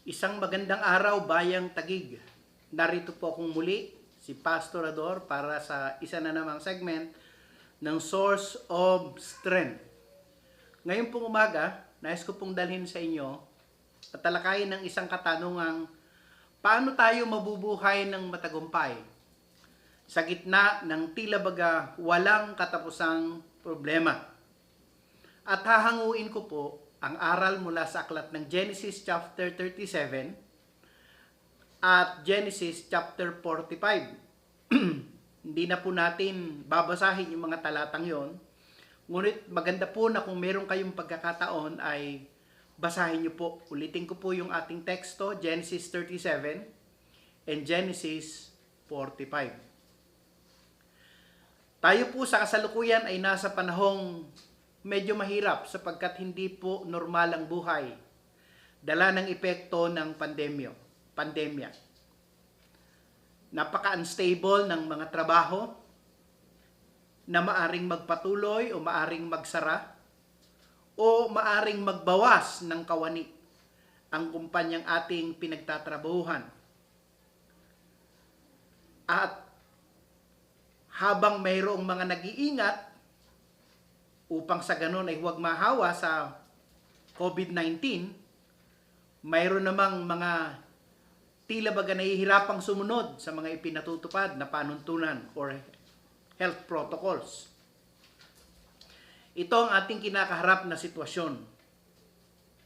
Isang magandang araw, Bayang Taguig. Narito po akong muli, si Pastor Ador, para sa isa na namang segment ng Source of Strength. Ngayon pong umaga, nais ko pong dalhin sa inyo at talakayin ng isang katanungang paano tayo mabubuhay ng matagumpay sa gitna ng tila baga walang katapusang problema. At hahanguin ko po ang aral mula sa aklat ng Genesis chapter 37 at Genesis chapter 45. Hindi na po natin babasahin yung mga talatang yon. Ngunit maganda po na kung meron kayong pagkakataon ay basahin nyo po. Ulitin ko po yung ating teksto, Genesis 37 and Genesis 45. Tayo po sa kasalukuyan ay nasa panahong medyo mahirap sapagkat hindi po normal ang buhay. Dala ng epekto ng pandemya. Napaka-unstable ng mga trabaho na maaring magpatuloy o maaring magsara o maaring magbawas ng kawani ang kumpanyang ating pinagtatrabahuhan. At habang mayroong mga nag-iingat upang sa ganun ay huwag mahawa sa COVID-19, mayroon namang mga tila baga nahihirapang sumunod sa mga ipinatutupad na panuntunan or health protocols. Ito ang ating kinakaharap na sitwasyon.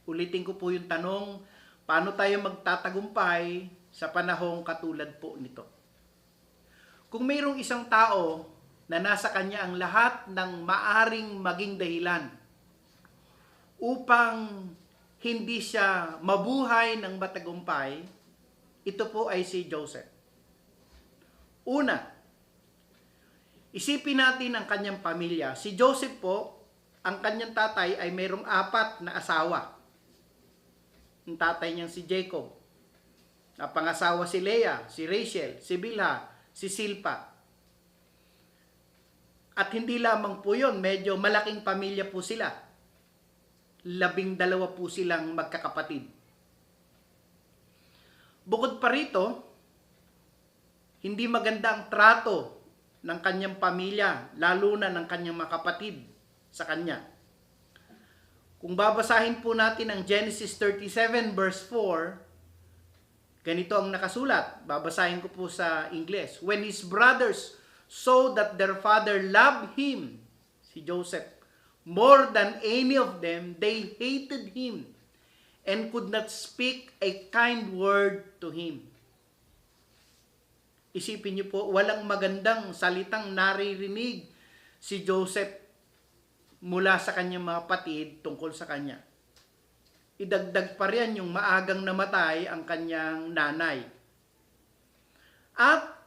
Ulitin ko po yung tanong, paano tayo magtatagumpay sa panahong katulad po nito? Kung mayroong isang tao na nasa kanya ang lahat ng maaring maging dahilan upang hindi siya mabuhay ng matagumpay, ito po ay si Joseph. Una, isipin natin ang kanyang pamilya. Si Joseph po, ang kanyang tatay ay mayroong 4 na asawa. Ang tatay niyang si Jacob. Napangasawa si Leah, si Rachel, si Bilha, si Silpa. At hindi lamang po yun, medyo malaking pamilya po sila. 12 po silang magkakapatid. Bukod pa rito, hindi maganda ang trato ng kanyang pamilya, lalo na ng kanyang mga kapatid sa kanya. Kung babasahin po natin ang Genesis 37 verse 4, ganito ang nakasulat. Babasahin ko po sa English. When his brothers saw that their father loved him, si Joseph, more than any of them, they hated him and could not speak a kind word to him. Isipin niyo po, walang magandang salitang naririnig si Joseph mula sa kanyang mga kapatid tungkol sa kanya. Idagdag pa riyan yung maagang namatay ang kanyang nanay. At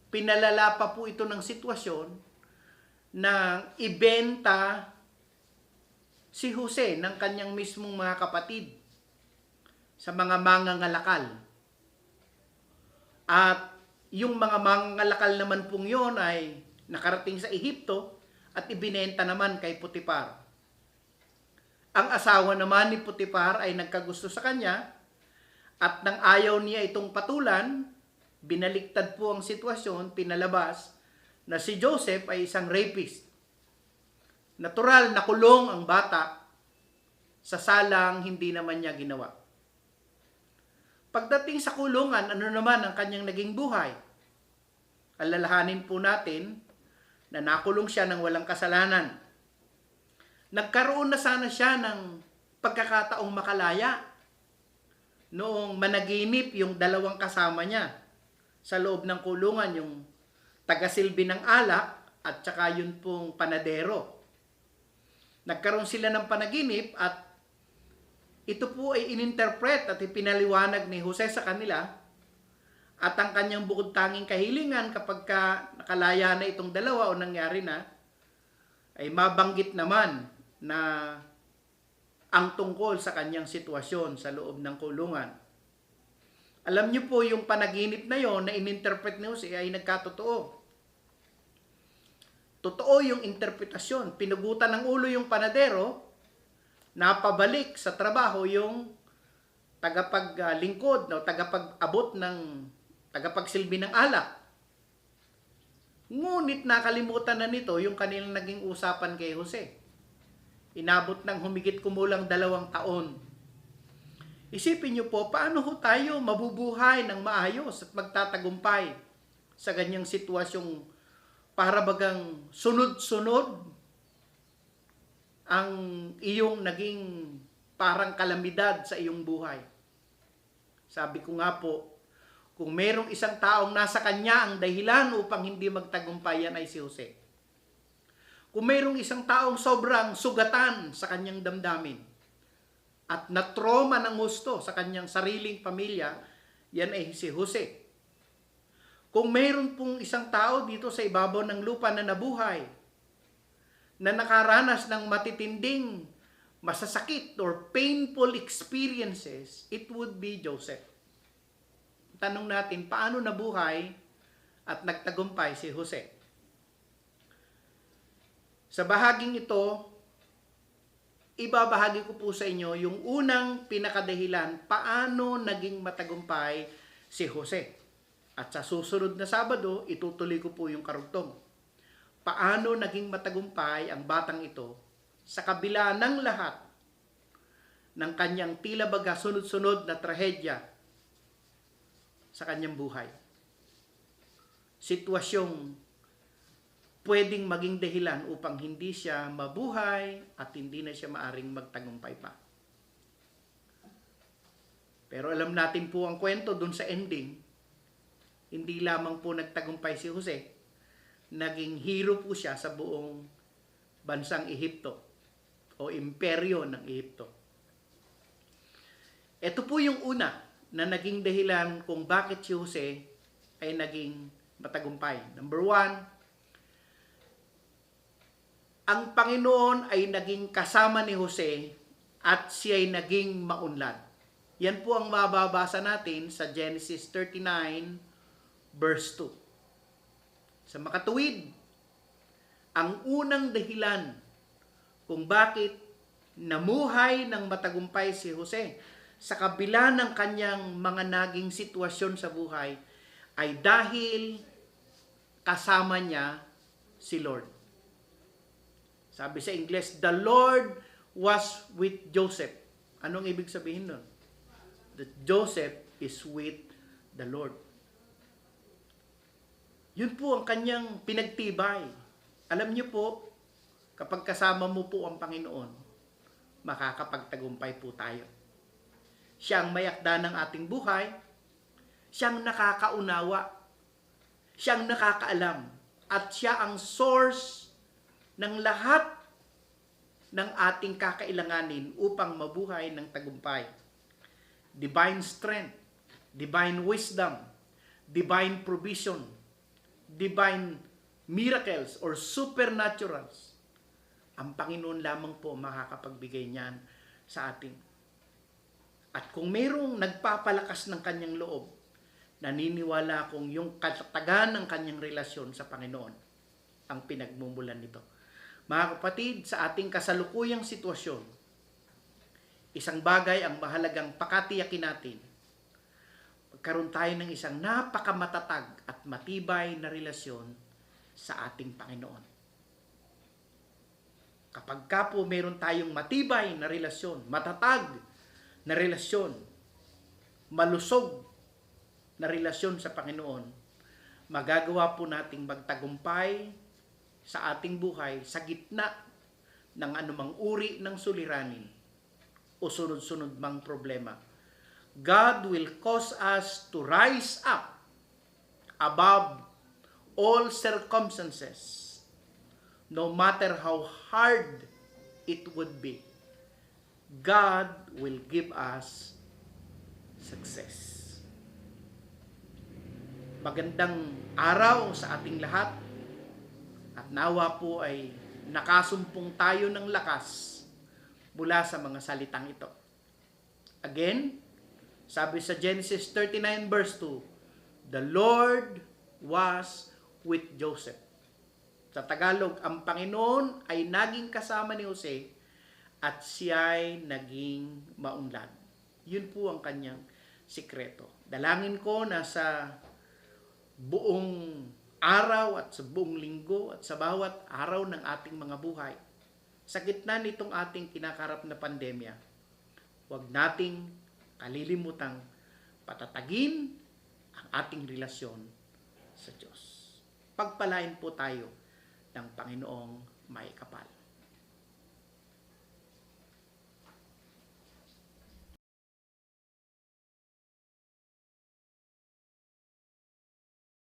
pinalala pa po ito ng sitwasyon na ibenta si Jose ng kanyang mismong mga kapatid sa mga mangangalakal. At yung mga mangangalakal naman pong yun ay nakarating sa Ehipto at ibinenta naman kay Potiphar. Ang asawa naman ni Potiphar ay nagkagusto sa kanya at nang ayaw niya itong patulan, binaliktad po ang sitwasyon, pinalabas na si Joseph ay isang rapist. Natural na kulong ang bata sa salang hindi naman niya ginawa. Pagdating sa kulungan, ano naman ang kanyang naging buhay? Alalahanin po natin na nakulong siya ng walang kasalanan. Nagkaroon na sana siya ng pagkakataong makalaya noong managinip yung 2 kasama niya sa loob ng kulungan, yung tagasilbi ng alak at saka yun pong panadero. Nagkaroon sila ng panaginip at ito po ay ininterpret at ipinaliwanag ni Jose sa kanila at ang kanyang bukod tanging kahilingan kapag nakalaya na itong 2 o nangyari na ay mabanggit naman na ang tungkol sa kanyang sitwasyon sa loob ng kulungan. Alam niyo po yung panaginip na yon na ininterpret ni Jose ay nagkatotoo. Totoo yung interpretasyon. Pinugutan ng ulo yung panadero, napabalik sa trabaho yung tagapaglingkod, no, tagapagsilbi ng alak. Ngunit nakalimutan na nito yung kanilang naging usapan kay Jose. Inabot ng humigit kumulang 2 taon. Isipin niyo po, paano ho tayo mabubuhay ng maayos at magtatagumpay sa ganyang sitwasyong para bagang sunod-sunod ang iyong naging parang kalamidad sa iyong buhay. Sabi ko nga po, kung merong isang taong nasa kanya ang dahilan upang hindi magtagumpay, yan ay si Jose. Kung merong isang taong sobrang sugatan sa kanyang damdamin at na-trauma ng gusto sa kanyang sariling pamilya, yan ay si Jose. Kung meron pong isang tao dito sa ibabaw ng lupa na nabuhay, na nakaranas ng matitinding masasakit or painful experiences, it would be Joseph. Tanong natin, paano nabuhay at nagtagumpay si Jose? Sa bahaging ito, ibabahagi ko po sa inyo yung unang pinakadahilan paano naging matagumpay si Jose. At sa susunod na Sabado, itutuloy ko po yung karugtong. Paano naging matagumpay ang batang ito sa kabila ng lahat ng kanyang tila baga sunod-sunod na trahedya sa kanyang buhay. Sitwasyong pwedeng maging dahilan upang hindi siya mabuhay at hindi na siya maaring magtagumpay pa. Pero alam natin po ang kwento dun sa ending, hindi lamang po nagtagumpay si Jose, naging hero po siya sa buong bansang Ehipto o imperyo ng Ehipto. Ito po yung una na naging dahilan kung bakit si Jose ay naging matagumpay. Number 1, ang Panginoon ay naging kasama ni Jose at siya ay naging maunlad. Yan po ang mababasa natin sa Genesis 39 verse 2. Sa makatuwid, ang unang dahilan kung bakit namuhay ng matagumpay si Jose sa kabila ng kanyang mga naging sitwasyon sa buhay ay dahil kasama niya si Lord. Sabi sa Ingles, the Lord was with Joseph. Anong ibig sabihin nun? That Joseph is with the Lord. Yun po ang kanyang pinagtibay. Alam niyo po, kapag kasama mo po ang Panginoon, makakapagtagumpay po tayo. Siya ang mayakda ng ating buhay, siyang nakakaunawa, siyang nakakaalam, at siya ang source ng lahat ng ating kakailanganin upang mabuhay ng tagumpay. Divine strength, divine wisdom, divine provision, divine miracles or supernaturals. Ang Panginoon lamang po makakapagbigay niyan sa atin. At kung mayroong nagpapalakas ng kanyang loob, naniniwala akong yung katatagan ng kanyang relasyon sa Panginoon ang pinagmumulan nito. Mga kapatid, sa ating kasalukuyang sitwasyon, isang bagay ang mahalagang pakatiyakin natin. Magkaroon tayo ng isang napakamatatag at matibay na relasyon sa ating Panginoon. Kapag ka po meron tayong matibay na relasyon, matatag na relasyon, malusog na relasyon sa Panginoon, magagawa po nating magtagumpay sa ating buhay sa gitna ng anumang uri ng suliranin o sunod-sunod mang problema. God will cause us to rise up above all circumstances, no matter how hard it would be. God will give us success. Magandang araw sa ating lahat at nawa po ay nakasumpong tayo ng lakas mula sa mga salitang ito. Again, sabi sa Genesis 39 verse 2, the Lord was with Joseph. Sa Tagalog, ang Panginoon ay naging kasama ni Jose at siya ay naging maunlad. Yun po ang kanyang sikreto. Dalangin ko na sa buong araw at sa buong linggo at sa bawat araw ng ating mga buhay, sa gitna nitong ating kinakarap na pandemya, huwag nating kalilimutang patatagin ang ating relasyon sa Diyos. Pagpalain po tayo ng Panginoong may kapal.